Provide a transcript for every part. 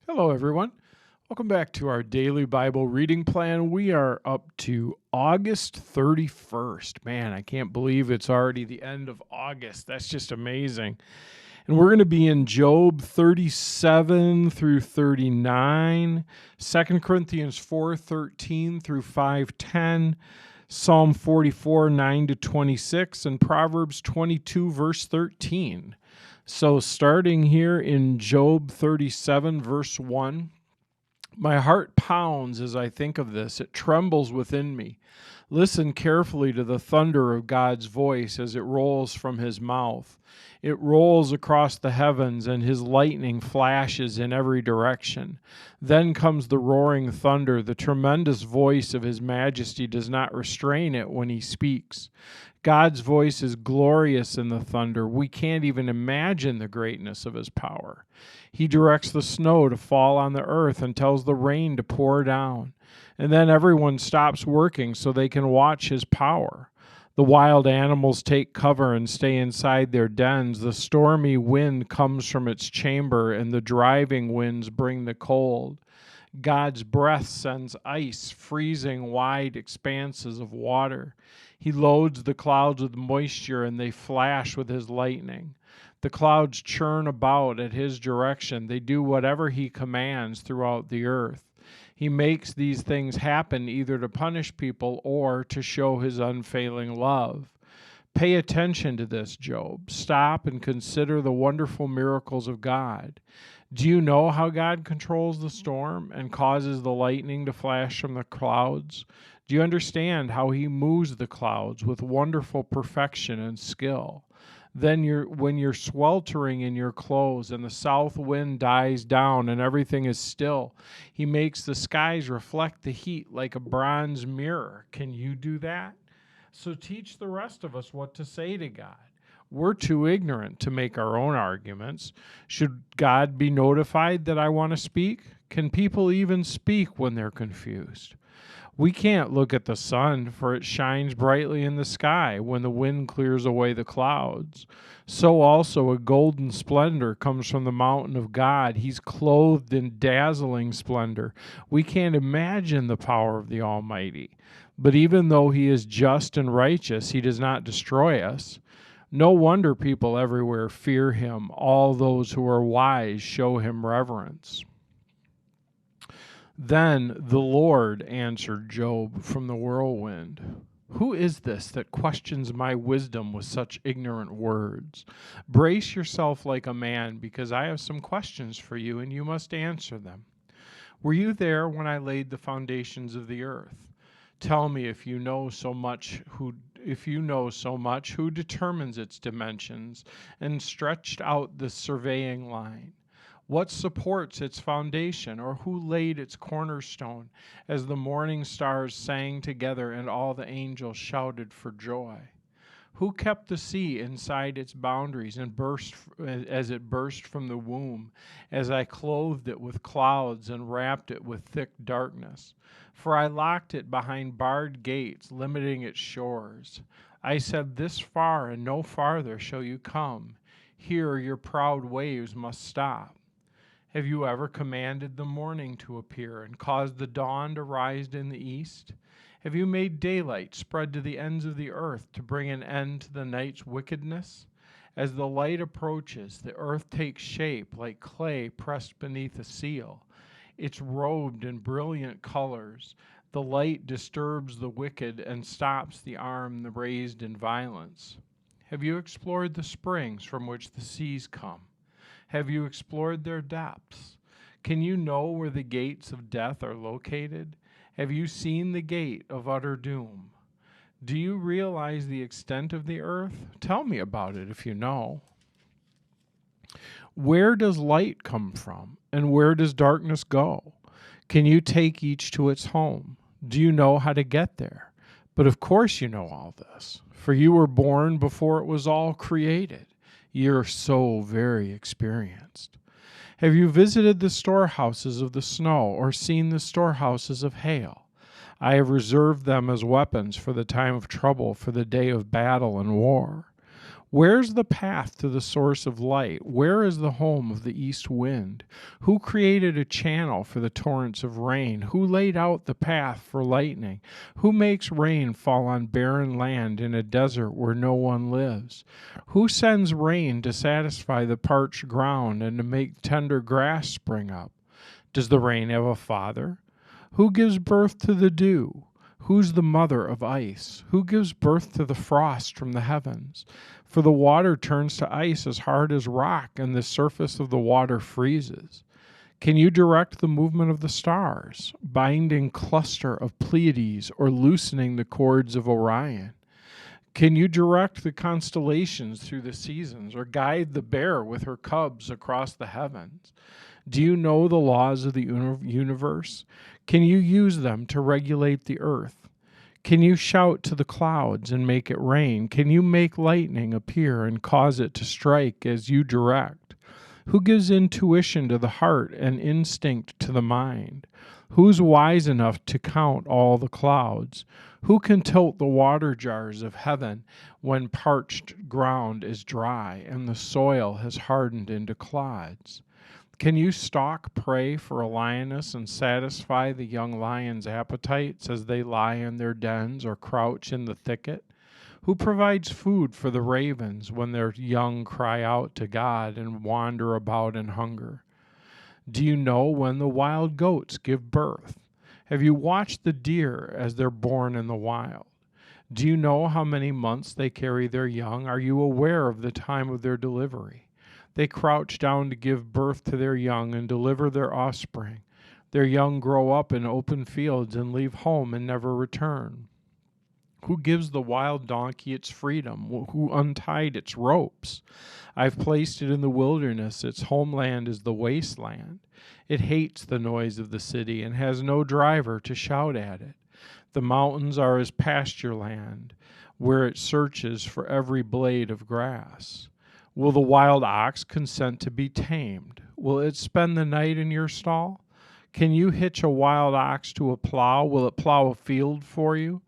Hello, everyone. Welcome back to our daily Bible reading plan. We are up to August 31st. Man, I can't believe it's already the end of August. That's just amazing. And we're going to be in Job 37 through 39, 2 Corinthians 4:13 through 5:10, Psalm 44, 9 to 26, and Proverbs 22, verse 13. So starting here in Job 37, verse 1, my heart pounds as I think of this. It trembles within me. Listen carefully to the thunder of God's voice as it rolls from his mouth. It rolls across the heavens, and his lightning flashes in every direction. Then comes the roaring thunder. The tremendous voice of his majesty does not restrain it when he speaks. God's voice is glorious in the thunder. We can't even imagine the greatness of his power. He directs the snow to fall on the earth and tells the rain to pour down. And then everyone stops working so they can watch his power. The wild animals take cover and stay inside their dens. The stormy wind comes from its chamber, and the driving winds bring the cold. God's breath sends ice, freezing wide expanses of water. He loads the clouds with moisture, and they flash with his lightning. The clouds churn about at his direction. They do whatever he commands throughout the earth. He makes these things happen either to punish people or to show his unfailing love. Pay attention to this, Job. Stop and consider the wonderful miracles of God. Do you know how God controls the storm and causes the lightning to flash from the clouds? Do you understand how he moves the clouds with wonderful perfection and skill? Then when you're sweltering in your clothes and the south wind dies down and everything is still, he makes the skies reflect the heat like a bronze mirror. Can you do that? So teach the rest of us what to say to God. We're too ignorant to make our own arguments. Should God be notified that I want to speak? Can people even speak when they're confused? We can't look at the sun, for it shines brightly in the sky when the wind clears away the clouds. So also a golden splendor comes from the mountain of God. He's clothed in dazzling splendor. We can't imagine the power of the Almighty. But even though he is just and righteous, he does not destroy us. No wonder people everywhere fear him. All those who are wise show him reverence. Then the Lord answered Job from the whirlwind. Who is this that questions my wisdom with such ignorant words? Brace yourself like a man, because I have some questions for you, and you must answer them. Were you there when I laid the foundations of the earth? Tell me if you know so much who determines its dimensions and stretched out the surveying line? What supports its foundation, or who laid its cornerstone, as the morning stars sang together and all the angels shouted for joy? Who kept the sea inside its boundaries and as it burst from the womb, as I clothed it with clouds and wrapped it with thick darkness? For I locked it behind barred gates, limiting its shores. I said, this far and no farther shall you come. Here your proud waves must stop. Have you ever commanded the morning to appear and caused the dawn to rise in the east? Have you made daylight spread to the ends of the earth to bring an end to the night's wickedness? As the light approaches, the earth takes shape like clay pressed beneath a seal. It's robed in brilliant colors. The light disturbs the wicked and stops the arm raised in violence. Have you explored the springs from which the seas come? Have you explored their depths? Can you know where the gates of death are located? Have you seen the gate of utter doom? Do you realize the extent of the earth? Tell me about it if you know. Where does light come from, and where does darkness go? Can you take each to its home? Do you know how to get there? But of course you know all this, for you were born before it was all created. You're so very experienced. Have you visited the storehouses of the snow or seen the storehouses of hail? I have reserved them as weapons for the time of trouble, for the day of battle and war. Where's the path to the source of light? Where is the home of the east wind? Who created a channel for the torrents of rain? Who laid out the path for lightning? Who makes rain fall on barren land in a desert where no one lives? Who sends rain to satisfy the parched ground and to make tender grass spring up? Does the rain have a father? Who gives birth to the dew? Who's the mother of ice? Who gives birth to the frost from the heavens? For the water turns to ice as hard as rock, and the surface of the water freezes. Can you direct the movement of the stars, binding cluster of Pleiades, or loosening the cords of Orion? Can you direct the constellations through the seasons, or guide the bear with her cubs across the heavens? Do you know the laws of the universe? Can you use them to regulate the earth? Can you shout to the clouds and make it rain? Can you make lightning appear and cause it to strike as you direct? Who gives intuition to the heart and instinct to the mind? Who's wise enough to count all the clouds? Who can tilt the water jars of heaven when parched ground is dry and the soil has hardened into clods? Can you stalk prey for a lioness and satisfy the young lion's appetites as they lie in their dens or crouch in the thicket? Who provides food for the ravens when their young cry out to God and wander about in hunger? Do you know when the wild goats give birth? Have you watched the deer as they're born in the wild? Do you know how many months they carry their young? Are you aware of the time of their delivery? They crouch down to give birth to their young and deliver their offspring. Their young grow up in open fields and leave home and never return. Who gives the wild donkey its freedom? Who untied its ropes? I've placed it in the wilderness. Its homeland is the wasteland. It hates the noise of the city and has no driver to shout at it. The mountains are as pasture land, where it searches for every blade of grass. Will the wild ox consent to be tamed? Will it spend the night in your stall? Can you hitch a wild ox to a plow? Will it plow a field for you?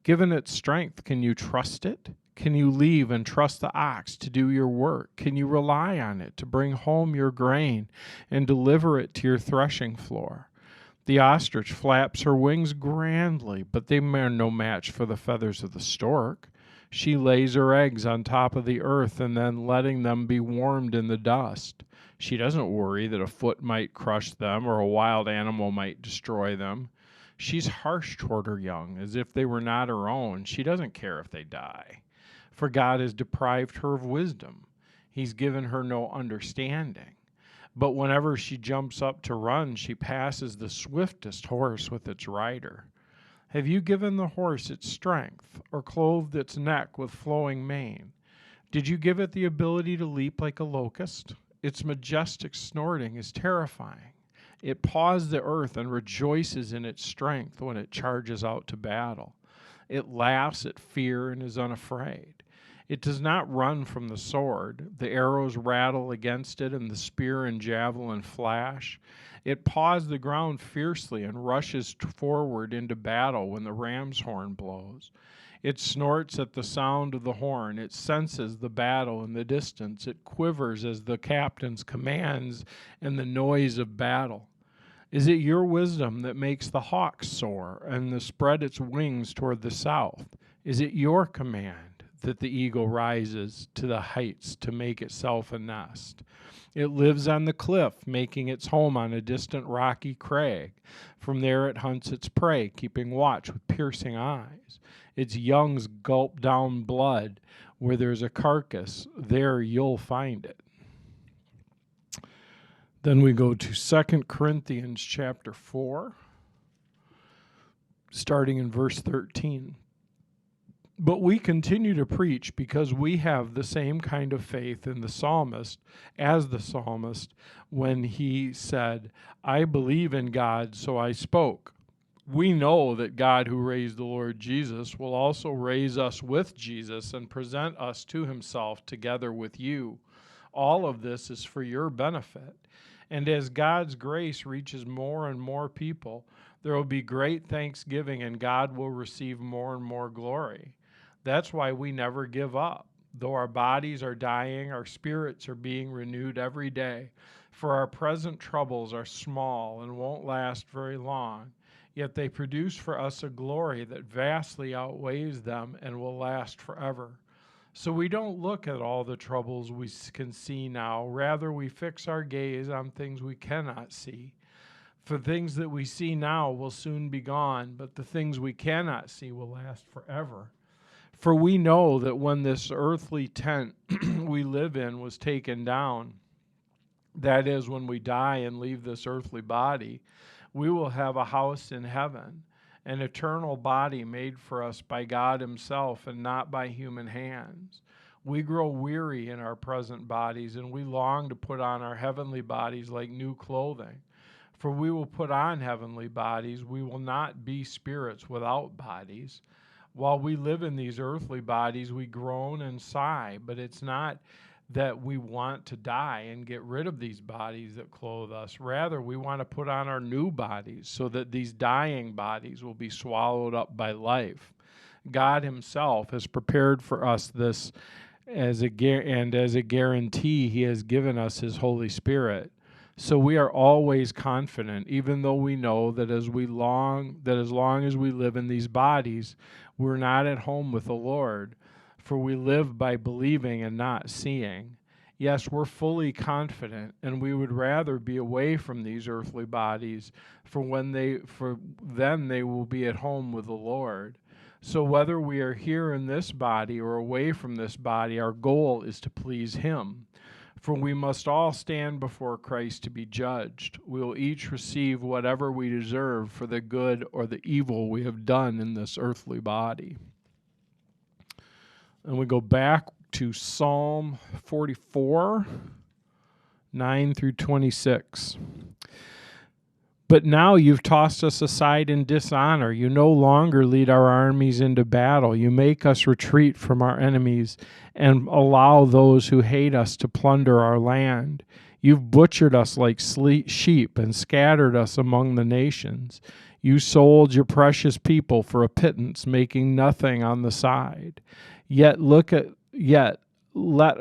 Given its strength, can you trust it? Can you leave and trust the ox to do your work? Can you rely on it to bring home your grain and deliver it to your threshing floor? The ostrich flaps her wings grandly, but they are no match for the feathers of the stork. She lays her eggs on top of the earth and then letting them be warmed in the dust. She doesn't worry that a foot might crush them or a wild animal might destroy them. She's harsh toward her young, as if they were not her own. She doesn't care if they die. For God has deprived her of wisdom. He's given her no understanding. But whenever she jumps up to run, she passes the swiftest horse with its rider. Have you given the horse its strength, or clothed its neck with flowing mane? Did you give it the ability to leap like a locust? Its majestic snorting is terrifying. It paws the earth and rejoices in its strength when it charges out to battle. It laughs at fear and is unafraid. It does not run from the sword. The arrows rattle against it and the spear and javelin flash. It paws the ground fiercely and rushes forward into battle when the ram's horn blows. It snorts at the sound of the horn. It senses the battle in the distance. It quivers as the captain's commands and the noise of battle. Is it your wisdom that makes the hawk soar and spread its wings toward the south? Is it your command that the eagle rises to the heights to make itself a nest? It lives on the cliff, making its home on a distant rocky crag. From there it hunts its prey, keeping watch with piercing eyes. Its youngs gulp down blood. Where there's a carcass, there you'll find it. Then we go to 2 Corinthians chapter 4, starting in verse 13. But we continue to preach because we have the same kind of faith in the psalmist as the psalmist when he said, I believe in God, so I spoke. We know that God who raised the Lord Jesus will also raise us with Jesus and present us to himself together with you. All of this is for your benefit. And as God's grace reaches more and more people, there will be great thanksgiving and God will receive more and more glory. That's why we never give up. Though our bodies are dying, our spirits are being renewed every day. For our present troubles are small and won't last very long, yet they produce for us a glory that vastly outweighs them and will last forever. So we don't look at all the troubles we can see now. Rather, we fix our gaze on things we cannot see. For things that we see now will soon be gone, but the things we cannot see will last forever. For we know that when this earthly tent we live in was taken down, that is, when we die and leave this earthly body, we will have a house in heaven, an eternal body made for us by God Himself and not by human hands. We grow weary in our present bodies, and we long to put on our heavenly bodies like new clothing. For we will put on heavenly bodies. We will not be spirits without bodies. While we live in these earthly bodies, we groan and sigh, but it's not that we want to die and get rid of these bodies that clothe us. Rather, we want to put on our new bodies so that these dying bodies will be swallowed up by life. God Himself has prepared for us this as a guarantee. He has given us His Holy Spirit. So we are always confident, even though we know that as long as we live in these bodies, we're not at home with the Lord, for we live by believing and not seeing. Yes, we're fully confident, and we would rather be away from these earthly bodies, for then they will be at home with the Lord. So whether we are here in this body or away from this body, our goal is to please Him. For we must all stand before Christ to be judged. We will each receive whatever we deserve for the good or the evil we have done in this earthly body. And we go back to Psalm 44, 9 through 26. But now you've tossed us aside in dishonor. You no longer lead our armies into battle. You make us retreat from our enemies and allow those who hate us to plunder our land. You've butchered us like sheep and scattered us among the nations. You sold your precious people for a pittance, making nothing on the side. Yet let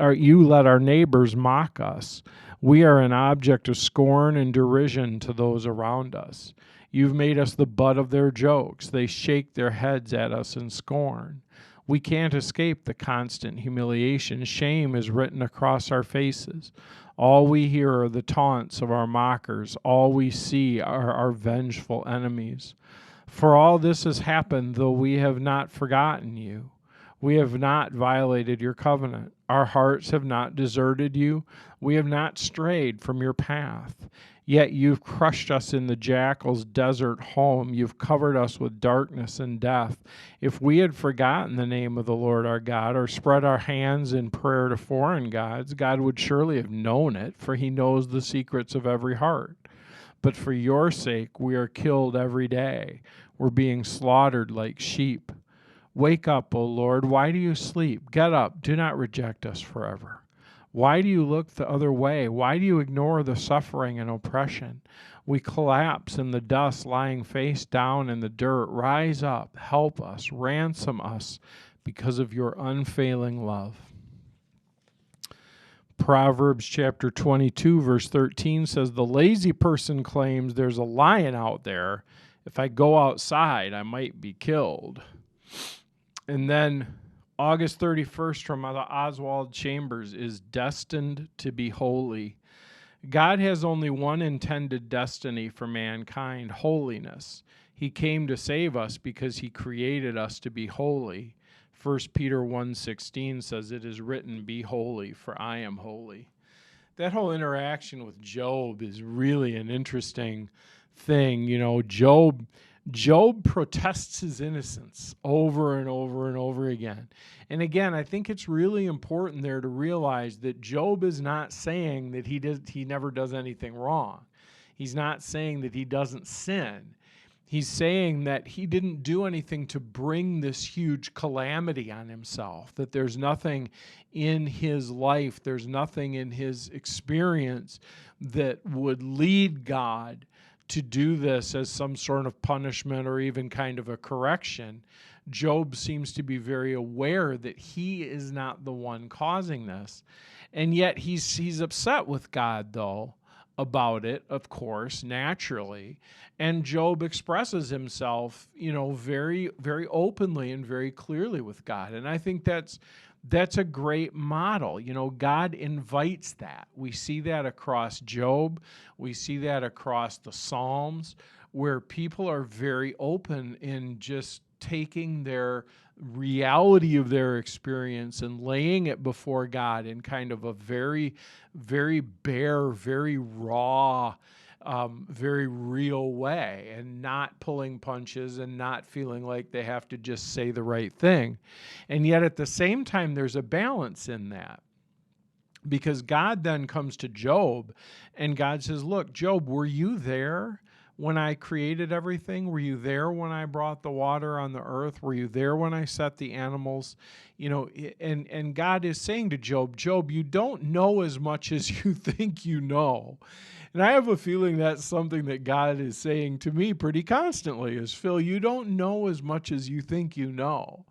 our neighbors mock us. We are an object of scorn and derision to those around us. You've made us the butt of their jokes. They shake their heads at us in scorn. We can't escape the constant humiliation. Shame is written across our faces. All we hear are the taunts of our mockers. All we see are our vengeful enemies. For all this has happened, though we have not forgotten you. We have not violated your covenant. Our hearts have not deserted you. We have not strayed from your path. Yet you've crushed us in the jackal's desert home. You've covered us with darkness and death. If we had forgotten the name of the Lord our God or spread our hands in prayer to foreign gods, God would surely have known it, for He knows the secrets of every heart. But for your sake, we are killed every day. We're being slaughtered like sheep. Wake up, O Lord. Why do you sleep? Get up. Do not reject us forever. Why do you look the other way? Why do you ignore the suffering and oppression? We collapse in the dust, lying face down in the dirt. Rise up, help us, ransom us because of your unfailing love. Proverbs chapter 22, verse 13 says, the lazy person claims there's a lion out there. If I go outside, I might be killed. And then August 31st from Oswald Chambers is destined to be holy. God has only one intended destiny for mankind, holiness. He came to save us because He created us to be holy. 1 Peter 1:16 says, it is written, be holy, for I am holy. That whole interaction with Job is really an interesting thing. You know, Job protests his innocence over and over and over again. And again, I think it's really important there to realize that Job is not saying that he never does anything wrong. He's not saying that he doesn't sin. He's saying that he didn't do anything to bring this huge calamity on himself, that there's nothing in his life, there's nothing in his experience that would lead God to do this as some sort of punishment or even kind of a correction. Job seems to be very aware that he is not the one causing this. And yet he's upset with God, though, about it, of course, naturally. And Job expresses himself, very, very openly and very clearly with God. And I think that's a great model. God invites that. We see that across Job. We see that across the Psalms, where people are very open in just taking their reality of their experience and laying it before God in kind of a very, very bare, very raw, very real way, and not pulling punches and not feeling like they have to just say the right thing. And yet at the same time, there's a balance in that. Because God then comes to Job and God says, look, Job, were you there when I created everything? Were you there when I brought the water on the earth? Were you there when I set the animals? And God is saying to Job, Job, you don't know as much as you think you know. And I have a feeling that's something that God is saying to me pretty constantly is, Phil, you don't know as much as you think you know.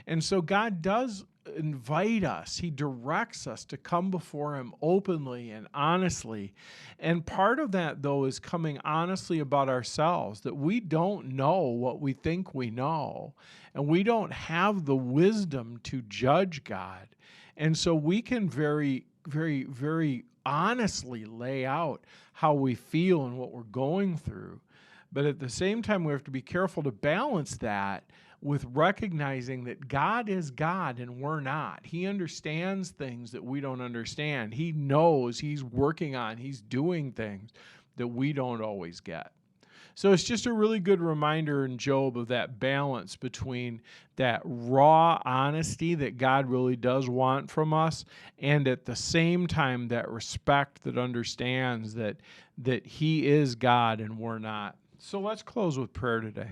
And so God does invite us. He directs us to come before him openly and honestly. And part of that, though, is coming honestly about ourselves, that we don't know what we think we know, and we don't have the wisdom to judge God. And so we can very, very, very honestly lay out how we feel and what we're going through. But at the same time, we have to be careful to balance that with recognizing that God is God and we're not. He understands things that we don't understand. He knows, he's working on, he's doing things that we don't always get. So it's just a really good reminder in Job of that balance between that raw honesty that God really does want from us, and at the same time that respect that understands that he is God and we're not. So let's close with prayer today.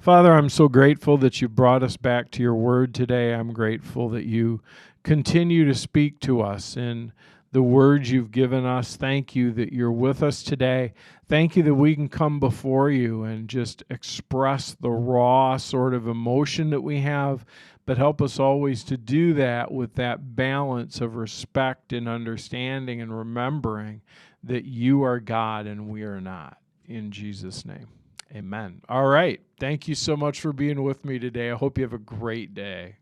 Father, I'm so grateful that you brought us back to your word today. I'm grateful that you continue to speak to us in the words you've given us. Thank you that you're with us today. Thank you that we can come before you and just express the raw sort of emotion that we have, but help us always to do that with that balance of respect and understanding and remembering that you are God and we are not. In Jesus' name. Amen. All right. Thank you so much for being with me today. I hope you have a great day.